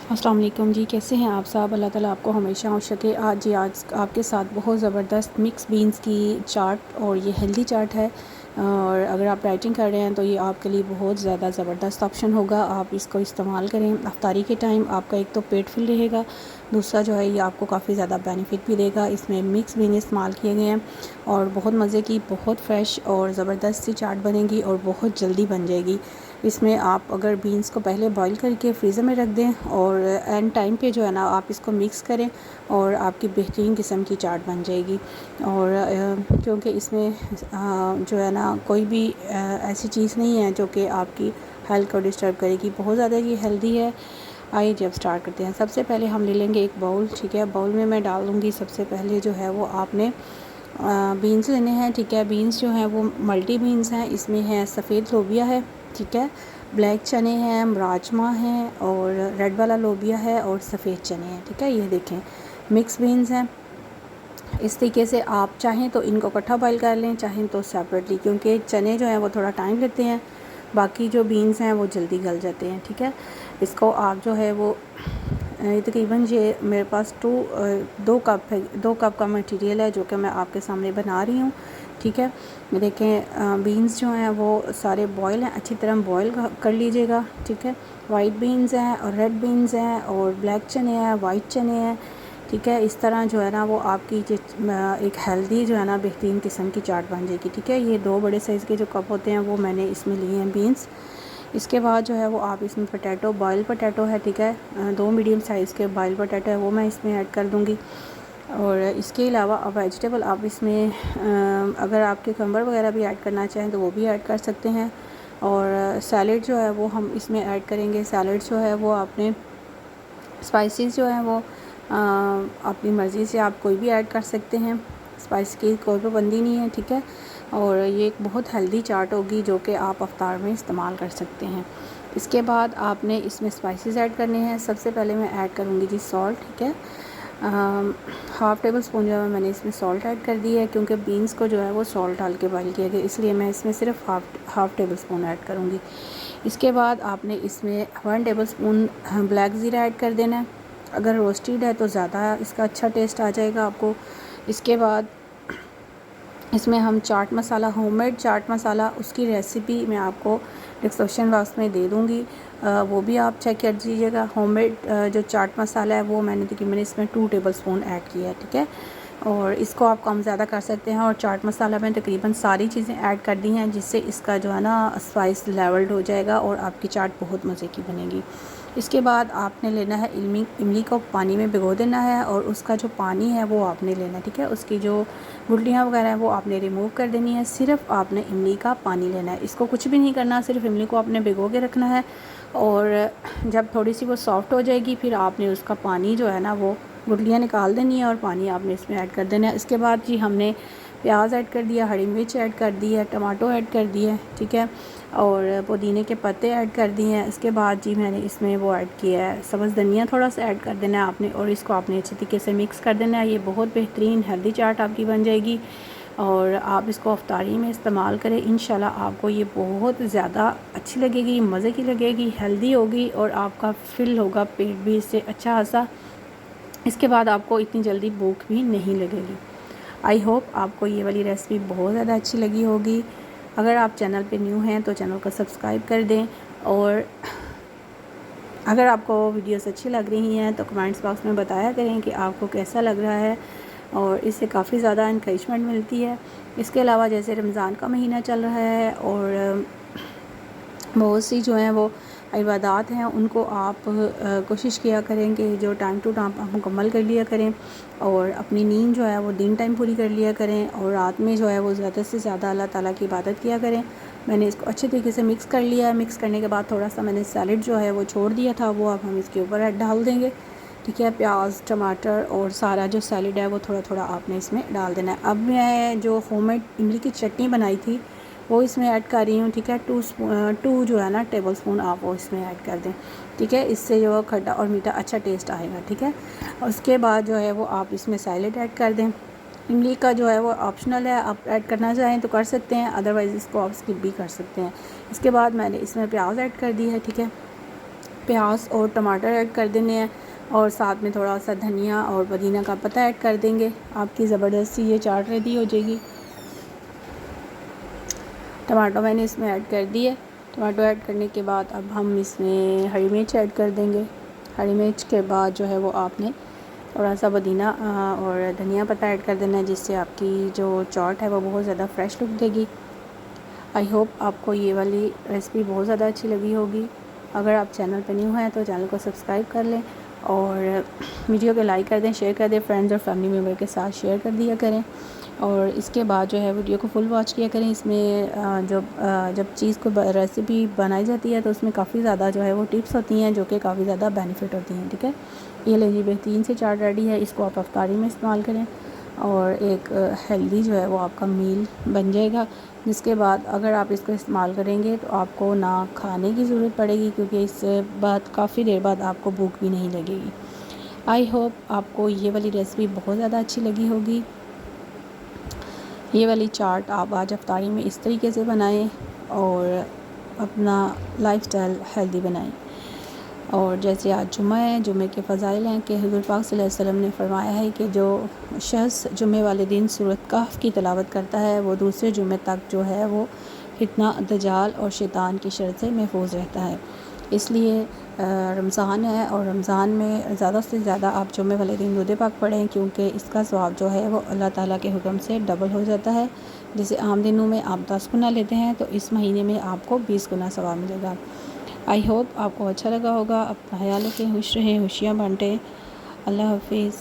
अस्सलाम वालेकुम जी, कैसे हैं आप सब। अल्लाह ताला आपको हमेशा खुश रखे। आज आपके साथ बहुत ज़बरदस्त मिक्स बीन्स की चाट और ये हेल्दी चाट है। और अगर आप डाइटिंग कर रहे हैं तो ये आपके लिए बहुत ज़्यादा ज़बरदस्त ऑप्शन होगा। आप इसको इस्तेमाल करें अफ्तारी के टाइम। आपका एक तो पेट फुल रहेगा, दूसरा जो है ये आपको काफ़ी ज़्यादा बेनिफिट भी देगा। इसमें मिक्स बीन इस्तेमाल किए गए हैं और बहुत मज़े की, बहुत फ्रेश और ज़बरदस्त सी चाट बनेगी और बहुत जल्दी बन जाएगी। इसमें आप अगर बीन्स को पहले बॉईल करके फ्रीज़र में रख दें और एंड टाइम पे जो है ना आप इसको मिक्स करें और आपकी बेहतरीन किस्म की चाट बन जाएगी। और क्योंकि इसमें जो है ना कोई भी ऐसी चीज़ नहीं है जो कि आपकी हेल्थ को डिस्टर्ब करेगी। बहुत ज़्यादा ये हेल्दी है। आइए जब स्टार्ट करते हैं। सबसे पहले हम ले लेंगे एक बाउल, ठीक है। बाउल में मैं डाल दूँगी सबसे पहले जो है वो आपने बीन्स लेने हैं, ठीक है। बीन्स जो हैं वो मल्टी बीन्स हैं। इसमें है सफ़ेद लोबिया है, ठीक है, ब्लैक चने हैं, राजमा हैं और रेड वाला लोबिया है और सफ़ेद चने हैं, ठीक है। ये देखें मिक्स बीन्स हैं। इस तरीके से आप चाहें तो इनको इकट्ठा बॉईल कर लें, चाहें तो सेपरेटली, क्योंकि चने जो हैं वो थोड़ा टाइम लेते हैं, बाकी जो बीन्स हैं वो जल्दी गल जाते हैं, ठीक है। इसको आप जो है वो तकरीबन ये मेरे पास 2 कप है, 2 कप का मटेरियल है जो कि मैं आपके सामने बना रही हूँ, ठीक है। देखें बीन्स जो हैं वो सारे बॉयल हैं, अच्छी तरह बॉयल कर लीजिएगा, ठीक है। वाइट बीन्स हैं और रेड बीन्स हैं और ब्लैक चने हैं, वाइट चने हैं, ठीक है। इस तरह जो है ना वो आपकी एक हेल्दी जो है ना बेहतरीन किस्म की चाट बन जाएगी, ठीक है। ये 2 बड़े साइज़ के जो कप होते हैं वो मैंने इसमें लिए हैं बीन्स। इसके बाद जो है वो आप इसमें पोटैटो, बॉयल पोटैटो है, ठीक है, 2 मीडियम साइज़ के बॉयल पोटैटो है वो मैं इसमें ऐड कर दूँगी। और इसके अलावा अब वेजिटेबल आप इसमें अगर आप कुकम्बर वगैरह भी ऐड करना चाहें तो वो भी ऐड कर सकते हैं। और सैलेड जो है वो हम इसमें ऐड करेंगे। सैलेड जो है वो आपने स्पाइसेस जो हैं वो अपनी मर्ज़ी से आप कोई भी ऐड कर सकते हैं, स्पाइस की कोई पाबंदी नहीं है, ठीक है। और ये एक बहुत हेल्दी चाट होगी जो कि आप अफ्तार में इस्तेमाल कर सकते हैं। इसके बाद आपने इसमें स्पाइसेस ऐड करने हैं। सबसे पहले मैं ऐड करूँगी जी सॉल्ट, ठीक है। हाफ़ टेबल स्पून जो है मैंने इसमें सॉल्ट ऐड कर दी है, क्योंकि बीन्स को जो है वो सॉल्ट डाल के बॉईल किया गया, इसलिए मैं इसमें सिर्फ हाफ़ टेबल स्पून ऐड करूँगी। इसके बाद आपने इसमें 1 टेबल स्पून ब्लैक ज़ीरा ऐड कर देना है। अगर रोस्टेड है तो ज़्यादा इसका अच्छा टेस्ट आ जाएगा आपको। इसके बाद इसमें हम चाट मसाला, होममेड चाट मसाला, उसकी रेसिपी मैं आपको डिस्क्रिप्शन बॉक्स में दे दूँगी, वो भी आप चेक कर दीजिएगा। होममेड जो चाट मसाला है वो मैंने इसमें 2 टेबल स्पून ऐड किया है, ठीक है। और इसको आप कम ज़्यादा कर सकते हैं। और चाट मसाला में तकरीबन सारी चीज़ें ऐड कर दी हैं, जिससे इसका जो है ना स्पाइस लेवल्ड हो जाएगा और आपकी चाट बहुत मज़े की बनेगी। इसके बाद आपने लेना है इमली को पानी में भिगो देना है और उसका जो पानी है वो आपने लेना है, ठीक है। उसकी जो गुठलियाँ वगैरह हैं वो आपने रिमूव कर देनी है। सिर्फ आपने इमली का पानी लेना है, इसको कुछ भी नहीं करना, सिर्फ इमली को आपने भिगो के रखना है। और जब थोड़ी सी वो सॉफ्ट हो जाएगी फिर आपने उसका पानी जो है ना वो गुठलियाँ निकाल देनी है और पानी आपने इसमें ऐड कर देना है। इसके बाद जी हमने प्याज ऐड कर दिया, हरी मिर्च ऐड कर दी है, टमाटो ऐड कर दिए, ठीक है, और पुदीने के पत्ते ऐड कर दिए हैं। इसके बाद जी मैंने इसमें वो ऐड किया है सब्ज़ धनिया, थोड़ा सा ऐड कर देना है आपने और इसको आपने अच्छी तरीके से मिक्स कर देना है। ये बहुत बेहतरीन हेल्दी चाट आपकी बन जाएगी और आप इसको अफ्तारी में इस्तेमाल करें। इंशाल्लाह आपको ये बहुत ज़्यादा अच्छी लगेगी, मज़े की लगेगी, हेल्दी होगी और आपका फिल होगा पेट भी इससे अच्छा खासा। इसके बाद आपको इतनी जल्दी भूख भी नहीं लगेगी। आई होप आपको ये वाली रेसिपी बहुत ज़्यादा अच्छी लगी होगी। अगर आप चैनल पे न्यू हैं तो चैनल को सब्सक्राइब कर दें और अगर आपको वीडियोस अच्छी लग रही हैं तो कमेंट्स बॉक्स में बताया करें कि आपको कैसा लग रहा है और इससे काफ़ी ज़्यादा इनकरेजमेंट मिलती है। इसके अलावा जैसे रमज़ान का महीना चल रहा है और बहुत सी जो हैं वो इबादत हैं उनको आप कोशिश किया करें कि जो टाइम टू टाइम आप मुकम्मल कर लिया करें और अपनी नींद जो है वो दिन टाइम पूरी कर लिया करें और रात में जो है वो ज़्यादा से ज़्यादा अल्लाह ताला की इबादत किया करें। मैंने इसको अच्छे तरीके से मिक्स कर लिया है। मिक्स करने के बाद थोड़ा सा मैंने सैलेड जो है वो छोड़ दिया था, वो अब हम इसके ऊपर डाल देंगे, ठीक है। प्याज, टमाटर और सारा जो सैलेड है वो थोड़ा थोड़ा आपने इसमें डाल देना है। अब मैं जो होममेड इमली की चटनी बनाई थी वो इसमें ऐड कर रही हूँ, ठीक है। 2 जो है ना टेबल स्पून आप वो इसमें ऐड कर दें, ठीक है। इससे जो खट्टा और मीठा अच्छा टेस्ट आएगा, ठीक है। उसके बाद जो है वो आप इसमें सैलेड ऐड कर दें। इमली का जो है वो ऑप्शनल है, आप ऐड करना चाहें तो कर सकते हैं, अदरवाइज़ इसको आप स्किप भी कर सकते हैं। इसके बाद मैंने इसमें प्याज ऐड कर दी है, ठीक है। प्याज और टमाटर ऐड कर देने हैं और साथ में थोड़ा सा धनिया और पुदीना का पत्ता ऐड कर देंगे। आपकी ज़बरदस्त सी ये चाट रेडी हो जाएगी। टमाटो मैंने इसमें ऐड कर दिए। टमाटो ऐड करने के बाद अब हम इसमें हरी मिर्च ऐड कर देंगे। हरी मिर्च के बाद जो है वो आपने थोड़ा सा पुदीना और धनिया पत्ता ऐड कर देना है, जिससे आपकी जो चाट है वो बहुत ज़्यादा फ्रेश लुक देगी। आई होप आपको ये वाली रेसिपी बहुत ज़्यादा अच्छी लगी होगी। अगर आप चैनल पर न्यू हैं तो चैनल को सब्सक्राइब कर लें और वीडियो को लाइक कर दें, शेयर कर दें, फ्रेंड्स और फैमिली मेम्बर के साथ शेयर कर दिया करें। और इसके बाद जो है वीडियो को फुल वॉच किया करें। इसमें जब चीज़ को रेसिपी बनाई जाती है तो उसमें काफ़ी ज़्यादा जो है वो टिप्स होती हैं जो कि काफ़ी ज़्यादा बेनिफिट होती हैं। ठीक है, ये लीजिए बेहतरीन से चाट रेडी है। इसको आप अफ्तारी में इस्तेमाल करें और एक हेल्दी जो है वो आपका मील बन जाएगा। जिसके बाद अगर आप इसको इस्तेमाल करेंगे तो आपको ना खाने की ज़रूरत पड़ेगी, क्योंकि इससे बाद काफ़ी देर बाद आपको भूख भी नहीं लगेगी। आई होप आपको ये वाली रेसिपी बहुत ज़्यादा अच्छी लगी होगी। ये वाली चाट आप आज अफ्तारी में इस तरीके से बनाएं और अपना लाइफस्टाइल हेल्दी बनाएं। और जैसे आज जुम्मा है, जुम्मे के फ़ज़ाइल हैं कि हुज़ूर पाक सल्लल्लाहु अलैहि वसल्लम ने फरमाया है कि जो शख्स जुम्मे वाले दिन सूरत कहफ़ की तिलावत करता है वो दूसरे जुम्मे तक जो है वो फितना, दज्जाल और शैतान की शर से महफूज रहता है। इसलिए रमज़ान है और रमज़ान में ज़्यादा से ज़्यादा आप जुम्मे वाले दिन दुरूद पाक पढ़ें, क्योंकि इसका सवाब जो है वो अल्लाह ताला के हुक्म से डबल हो जाता है। जैसे आम दिनों में आप 10 गुना लेते हैं तो इस महीने में आपको 20 गुना सवाब मिलेगा। आई होप आपको अच्छा लगा होगा। अपना ख्याल रखें, खुश रहें, खुशियाँ बांटें। अल्लाह हाफिज़।